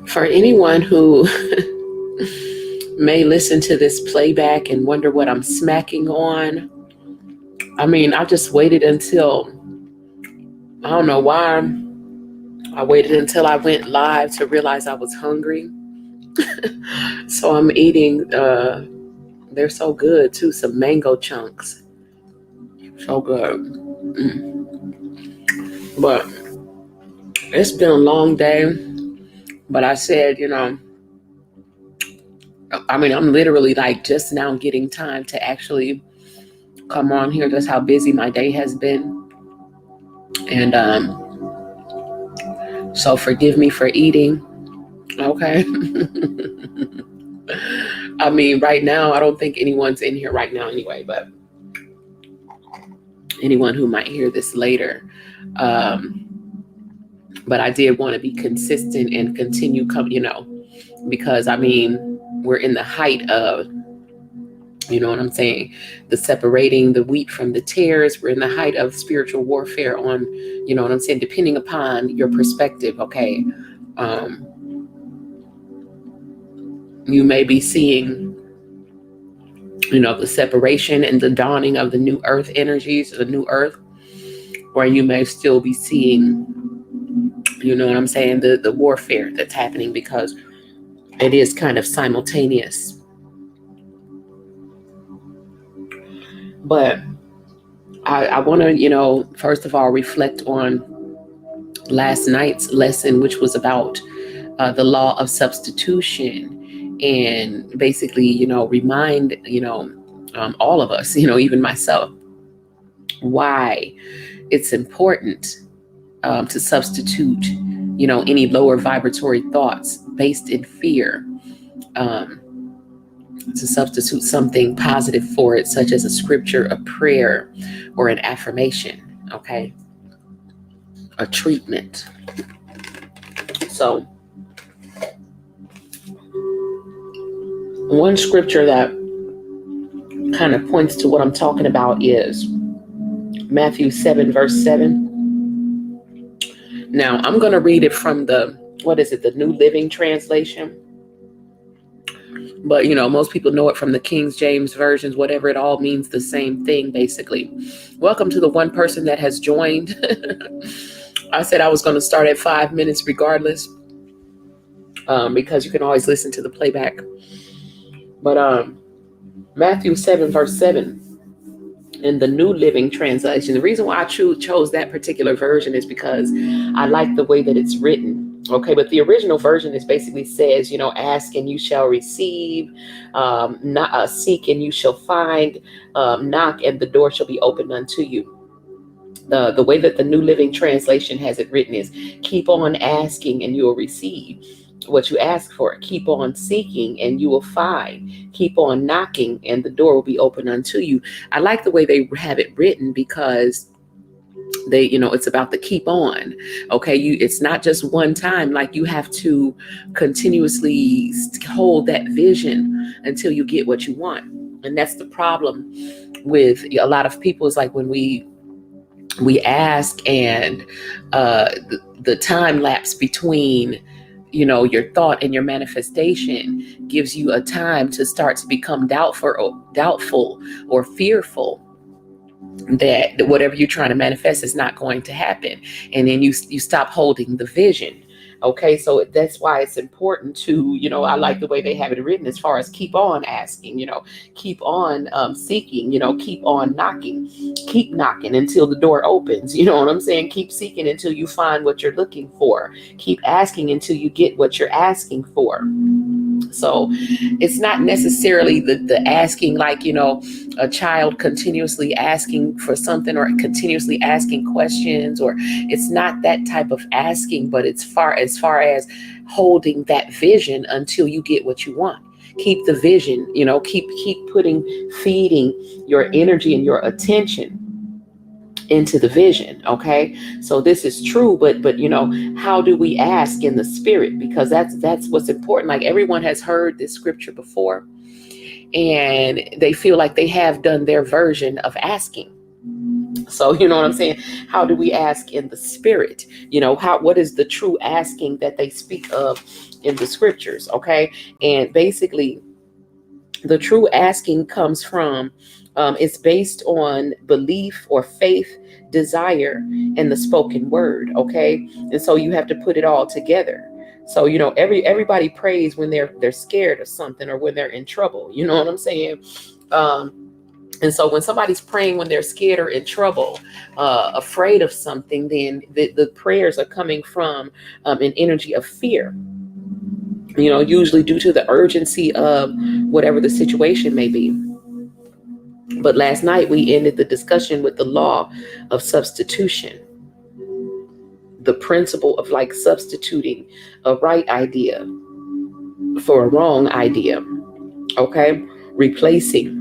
For anyone who may listen to this playback and wonder what I'm smacking on, I mean, I just waited until, I don't know why, I waited until I went live to realize I was hungry. So I'm eating, they're so good too, some mango chunks. So good. But it's been a long day. But I said, I mean, I'm literally like just now getting time to actually come on here. That's how busy my day has been. And so forgive me for eating. Okay. I mean, right now, I don't think anyone's in here right now anyway, but anyone who might hear this later. But I did want to be consistent and continue because I mean, we're in the height of, you know what I'm saying, the separating the wheat from the tares. We're in the height of spiritual warfare on, you know what I'm saying, depending upon your perspective. Okay. You may be seeing, the separation and the dawning of the new earth energies, the new earth, or you may still be seeing, you know what I'm saying, the warfare that's happening, because it is kind of simultaneous. But I want to, first of all, reflect on last night's lesson, which was about the law of substitution, and basically, remind, all of us, even myself, why it's important to substitute, any lower vibratory thoughts based in fear, to substitute something positive for it, such as a scripture, a prayer, or an affirmation, okay? A treatment. So, one scripture that kind of points to what I'm talking about is Matthew 7, verse 7. Now, I'm going to read it from the New Living Translation. But, most people know it from the King James versions, whatever, it all means the same thing, basically. Welcome to the one person that has joined. I said I was going to start at 5 minutes regardless, because you can always listen to the playback. But Matthew 7, verse 7, in the New Living Translation. The reason why I chose that particular version is because I like the way that it's written. Okay, but the original version is basically says, ask and you shall receive, seek and you shall find, knock and the door shall be opened unto you. The way that the New Living Translation has it written is, keep on asking and you will receive what you ask for. Keep on seeking and you will find. Keep on knocking and the door will be open unto you. I like the way they have it written because they, it's about the keep on. Okay. It's not just one time. Like, you have to continuously hold that vision until you get what you want. And that's the problem with a lot of people, is like when we we ask, and the time lapse between your thought and your manifestation gives you a time to start to become doubtful or fearful that whatever you're trying to manifest is not going to happen. And then you stop holding the vision. Okay, so that's why it's important to, I like the way they have it written as far as keep on asking, keep on seeking, keep on knocking, keep knocking until the door opens. You know what I'm saying? Keep seeking until you find what you're looking for. Keep asking until you get what you're asking for. So it's not necessarily the asking like, a child continuously asking for something or continuously asking questions, or it's not that type of asking, but it's as far as holding that vision until you get what you want. Keep the vision, keep feeding your energy and your attention into the vision. Okay, so this is true, but how do we ask in the spirit? Because that's what's important. Like, everyone has heard this scripture before, and they feel like they have done their version of asking. So you know what I'm saying? How do we ask in the spirit? What is the true asking that they speak of in the scriptures? Okay, and basically the true asking comes from it's based on belief or faith, desire, and the spoken word. Okay, and so you have to put it all together. So everybody prays when they're scared of something or when they're in trouble. You know what I'm saying? And so when somebody's praying when they're scared or in trouble, afraid of something, then the prayers are coming from an energy of fear. Usually due to the urgency of whatever the situation may be. But last night we ended the discussion with the law of substitution, the principle of like substituting a right idea for a wrong idea. Okay, replacing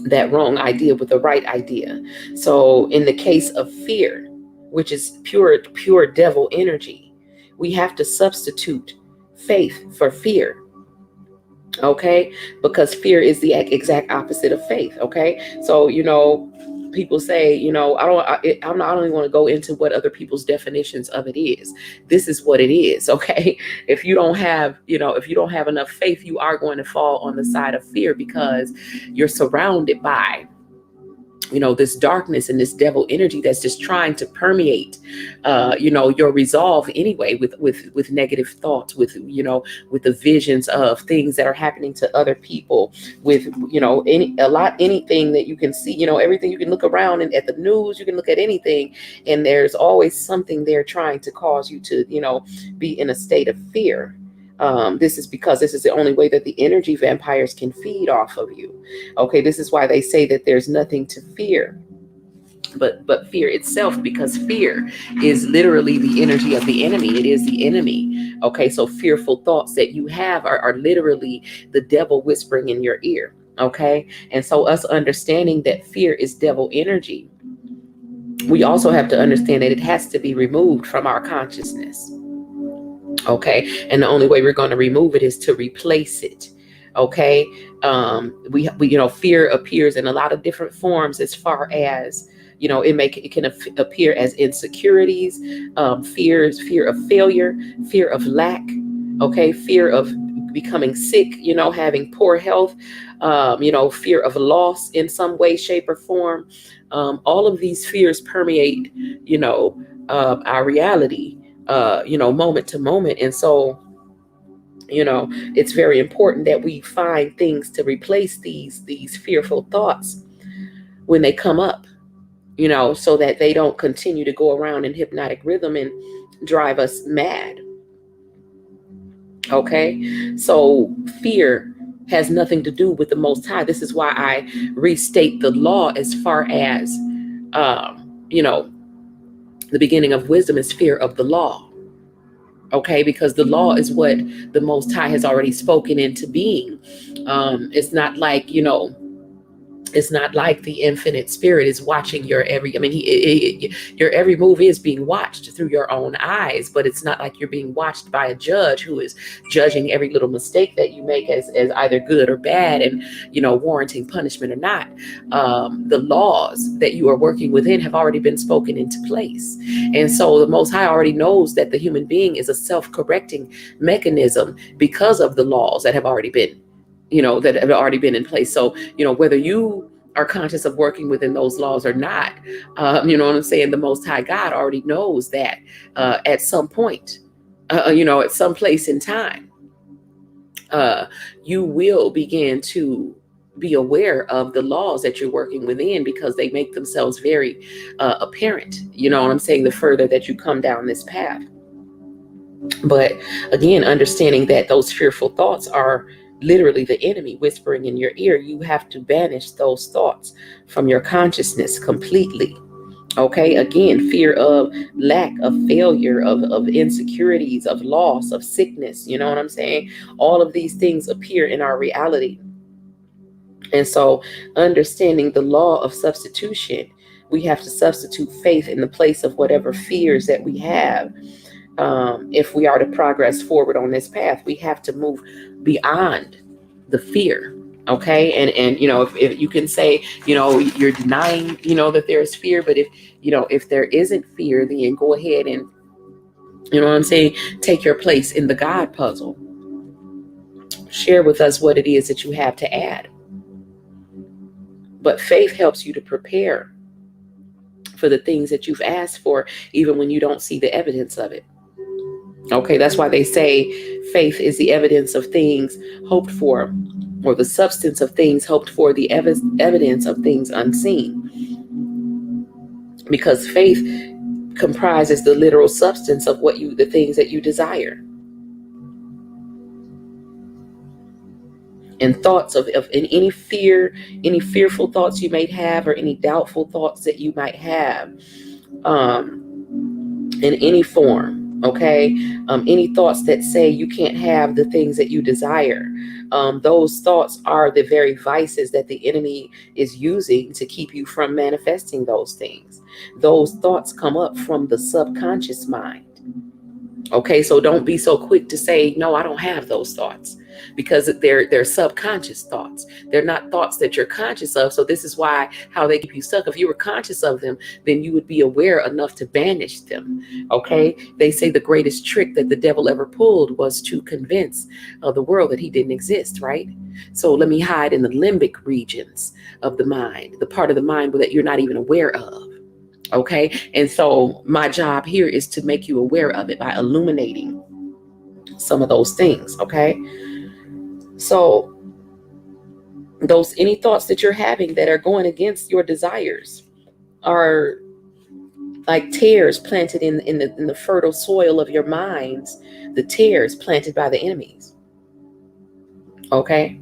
that wrong idea with the right idea. So in the case of fear, which is pure devil energy, we have to substitute faith for fear. Okay, because fear is the exact opposite of faith. Okay, so people say, I don't even want to go into what other people's definitions of it is. This is what it is. Okay, if you don't have enough faith, you are going to fall on the side of fear, because you're surrounded by this darkness and this devil energy that's just trying to permeate your resolve anyway, with negative thoughts, with the visions of things that are happening to other people, with anything that you can see, everything. You can look around and at the news, you can look at anything, and there's always something there trying to cause you to be in a state of fear. This is because this is the only way that the energy vampires can feed off of you. Okay, this is why they say that there's nothing to fear but fear itself, because fear is literally the energy of the enemy. It is the enemy. Okay, so fearful thoughts that you have are literally the devil whispering in your ear. Okay, and so us understanding that fear is devil energy, we also have to understand that it has to be removed from our consciousness. Okay, and the only way we're going to remove it is to replace it. Okay, we fear appears in a lot of different forms, as far as it can appear as insecurities, fear of failure, fear of lack. Okay, fear of becoming sick, having poor health, fear of loss in some way, shape, or form. All of these fears permeate our reality, moment to moment. And so, it's very important that we find things to replace these fearful thoughts when they come up, so that they don't continue to go around in hypnotic rhythm and drive us mad. Okay, so fear has nothing to do with the Most High. This is why I restate the law as far as, the beginning of wisdom is fear of the law. Okay, because the law is what the Most High has already spoken into being. It's not like, It's not like the infinite spirit is watching your every, I mean, your every move is being watched through your own eyes, but it's not like you're being watched by a judge who is judging every little mistake that you make as either good or bad and, warranting punishment or not. The laws that you are working within have already been spoken into place. And so the Most High already knows that the human being is a self-correcting mechanism because of the laws that have already been that have already been in place. So, whether you are conscious of working within those laws or not, you know what I'm saying? The Most High God already knows that at some point, at some place in time, you will begin to be aware of the laws that you're working within because they make themselves very apparent. You know what I'm saying? The further that you come down this path. But again, understanding that those fearful thoughts are literally the enemy whispering in your ear, you have to banish those thoughts from your consciousness completely. Okay, again, fear of lack, of failure, of insecurities, of loss, of sickness. You know what I'm saying? All of these things appear in our reality. And so understanding the law of substitution, we have to substitute faith in the place of whatever fears that we have. If we are to progress forward on this path, we have to move beyond the fear. Okay. And if you can say, you're denying, that there's fear, but if there isn't fear, then go ahead and, take your place in the God puzzle. Share with us what it is that you have to add. But faith helps you to prepare for the things that you've asked for, even when you don't see the evidence of it. Okay, that's why they say faith is the evidence of things hoped for, or the substance of things hoped for, the evidence of things unseen. Because faith comprises the literal substance of the things that you desire. And thoughts of in any fear, any fearful thoughts you may have, or any doubtful thoughts that you might have, in any form. Okay, any thoughts that say you can't have the things that you desire, those thoughts are the very vices that the enemy is using to keep you from manifesting those things. Those thoughts come up from the subconscious mind. Okay, so don't be so quick to say, no, I don't have those thoughts, because they're subconscious thoughts. They're not thoughts that you're conscious of. So this is how they keep you stuck. If you were conscious of them, then you would be aware enough to banish them. Okay, they say the greatest trick that the devil ever pulled was to convince the world that he didn't exist, right? So let me hide in the limbic regions of the mind, the part of the mind that you're not even aware of. Okay, and so my job here is to make you aware of it by illuminating some of those things. Okay, so any thoughts that you're having that are going against your desires are like tares planted in the fertile soil of your minds, the tares planted by the enemies. Okay.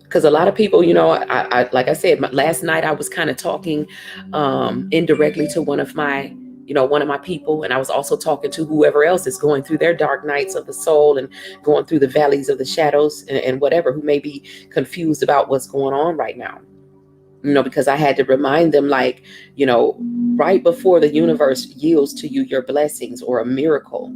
Because a lot of people, I like I said, last night I was kind of talking indirectly to one of my people, and I was also talking to whoever else is going through their dark nights of the soul and going through the valleys of the shadows and whatever, who may be confused about what's going on right now. Because I had to remind them, like, right before the universe yields to you your blessings or a miracle,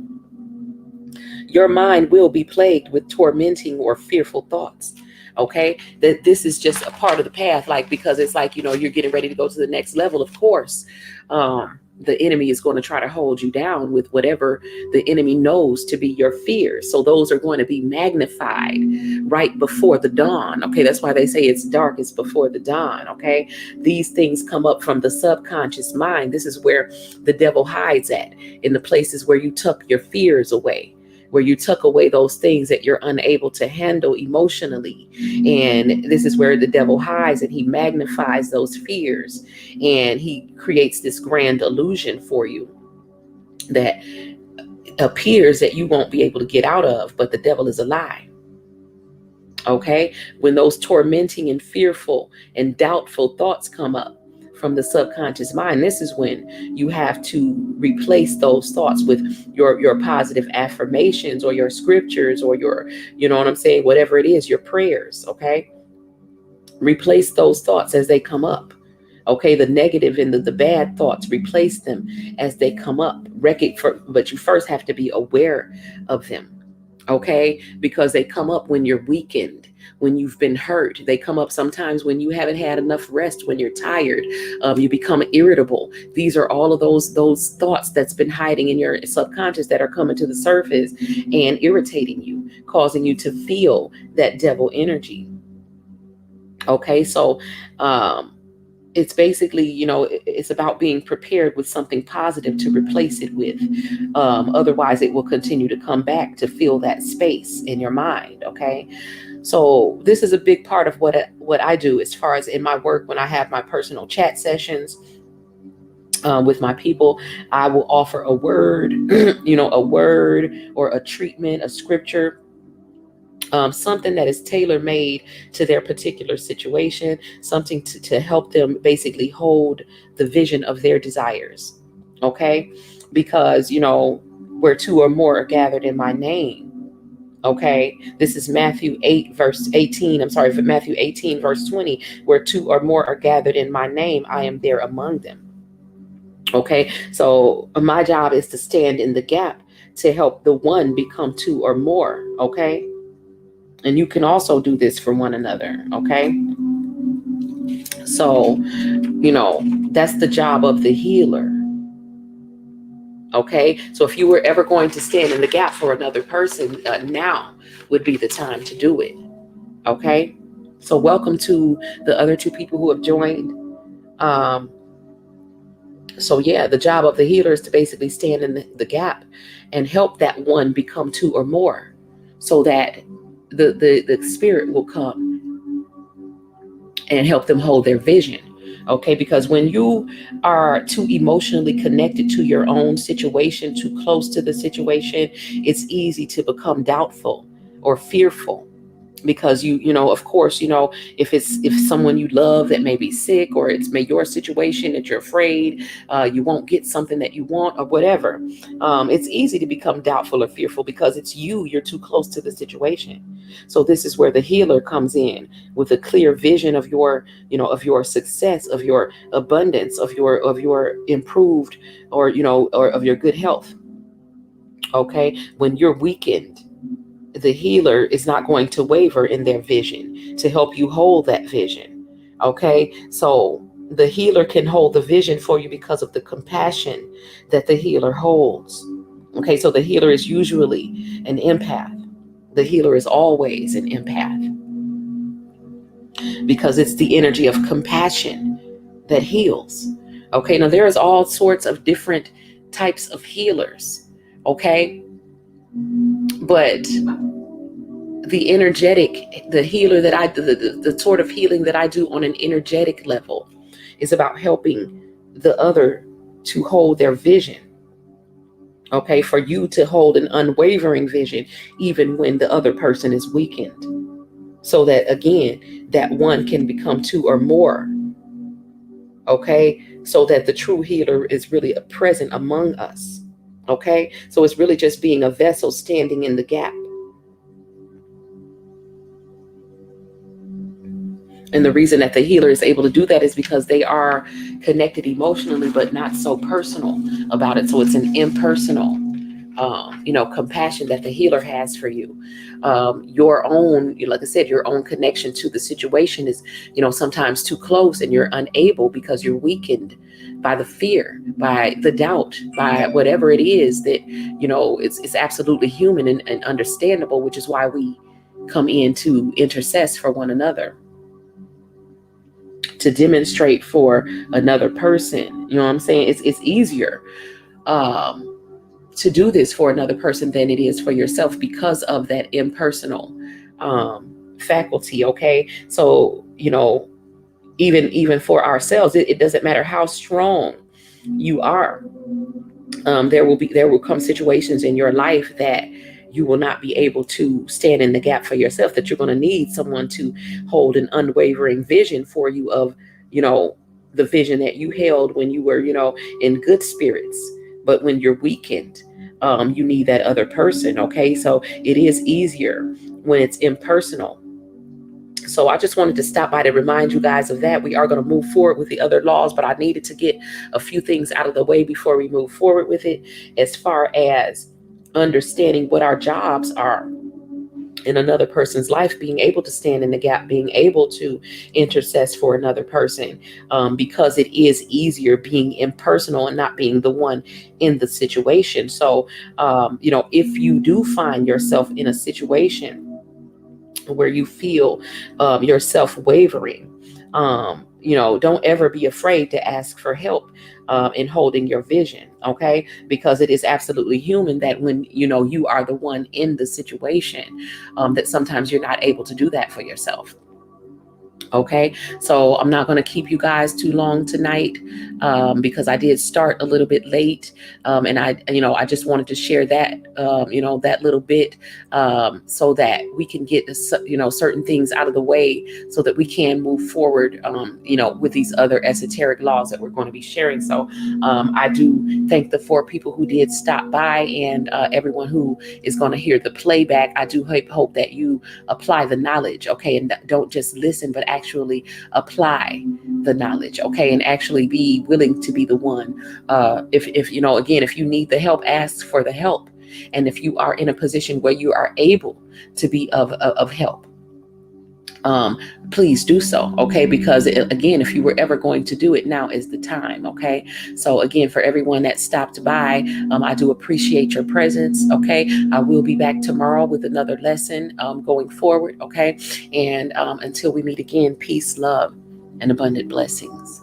your mind will be plagued with tormenting or fearful thoughts. Okay, that this is just a part of the path, like, because it's like, you're getting ready to go to the next level. Of course, the enemy is going to try to hold you down with whatever the enemy knows to be your fears. So those are going to be magnified right before the dawn. Okay, that's why they say it's darkest before the dawn. Okay, these things come up from the subconscious mind. This is where the devil hides at, in the places where you tuck your fears away, where you tuck away those things that you're unable to handle emotionally. And this is where the devil hides, and he magnifies those fears, and he creates this grand illusion for you that appears that you won't be able to get out of, but the devil is a lie. Okay, when those tormenting and fearful and doubtful thoughts come up from the subconscious mind, this is when you have to replace those thoughts with your positive affirmations, or your scriptures, or your, whatever it is, your prayers. Okay, Replace those thoughts as they come up. Okay, the negative and the bad thoughts, replace them as they come up. But you first have to be aware of them. Okay, because they come up when you're weakened, when you've been hurt. They come up sometimes when you haven't had enough rest, when you're tired. You become irritable. These are all of those thoughts that's been hiding in your subconscious that are coming to the surface and irritating you, causing you to feel that devil energy. Okay, so it's basically, it's about being prepared with something positive to replace it with. Otherwise, it will continue to come back to fill that space in your mind. Okay, so this is a big part of what I do as far as in my work. When I have my personal chat sessions with my people, I will offer a word, a word or a treatment, a scripture, something that is tailor-made to their particular situation, something to help them basically hold the vision of their desires. Okay, because where two or more are gathered in my name. Okay, this is Matthew 8 verse 18. I'm sorry, for Matthew 18 verse 20, where two or more are gathered in my name, I am there among them. Okay, so my job is to stand in the gap to help the one become two or more. Okay, and you can also do this for one another. Okay, so that's the job of the healer. Okay, so if you were ever going to stand in the gap for another person, now would be the time to do it. Okay, so welcome to the other two people who have joined. So yeah, the job of the healer is to basically stand in the gap and help that one become two or more, so that the spirit will come and help them hold their vision. Okay, because when you are too emotionally connected to your own situation, too close to the situation, it's easy to become doubtful or fearful. Because of course, if someone you love that may be sick, or it's your situation that you're afraid you won't get something that you want or whatever, it's easy to become doubtful or fearful because you're too close to the situation. So this is where the healer comes in with a clear vision of your success, of your abundance, of your improved, or of your good health. Okay, when you're weakened, the healer is not going to waver in their vision to help you hold that vision. Okay, so the healer can hold the vision for you because of the compassion that the healer holds. Okay, so the healer is usually an empath. The healer is always an empath because it's the energy of compassion that heals. Okay, now there is all sorts of different types of healers. Okay, but the healer that I do, the sort of healing that I do on an energetic level is about helping the other to hold their vision. Okay, for you to hold an unwavering vision, even when the other person is weakened. So that again, that one can become two or more. Okay, so that the true healer is really present among us. Okay, so it's really just being a vessel standing in the gap. And the reason that the healer is able to do that is because they are connected emotionally, but not so personal about it. So it's an impersonal, compassion that the healer has for you. Your own, like I said, your own connection to the situation is, sometimes too close, and you're unable because you're weakened by the fear, by the doubt, by whatever it is that, it's absolutely human and understandable, which is why we come in to intercess for one another, to demonstrate for another person. You know what I'm saying? It's easier to do this for another person than it is for yourself because of that impersonal faculty. Okay, so even for ourselves, it doesn't matter how strong you are. There will come situations in your life that you will not be able to stand in the gap for yourself, that you're going to need someone to hold an unwavering vision for you of, the vision that you held when you were, in good spirits. But when you're weakened, you need that other person. Okay, so it is easier when it's impersonal. So I just wanted to stop by to remind you guys of that. We are going to move forward with the other laws, but I needed to get a few things out of the way before we move forward with it, as far as understanding what our jobs are in another person's life, being able to stand in the gap, being able to intercess for another person, because it is easier being impersonal and not being the one in the situation. So, if you do find yourself in a situation where you feel yourself wavering, don't ever be afraid to ask for help in holding your vision, okay? Because it is absolutely human that when you are the one in the situation, that sometimes you're not able to do that for yourself. Okay, so I'm not going to keep you guys too long tonight, because I did start a little bit late, and I just wanted to share that, that little bit, so that we can get certain things out of the way, so that we can move forward, with these other esoteric laws that we're going to be sharing. So I do thank the 4 people who did stop by, and everyone who is going to hear the playback. I do hope that you apply the knowledge, okay, and don't just listen, but actually apply the knowledge, okay, and actually be willing to be the one. If again, if you need the help, ask for the help, and if you are in a position where you are able to be of help, please do so, okay? Because again, if you were ever going to do it, now is the time, okay? So again, for everyone that stopped by, I do appreciate your presence, okay? I will be back tomorrow with another lesson going forward, okay? And until we meet again, peace, love, and abundant blessings.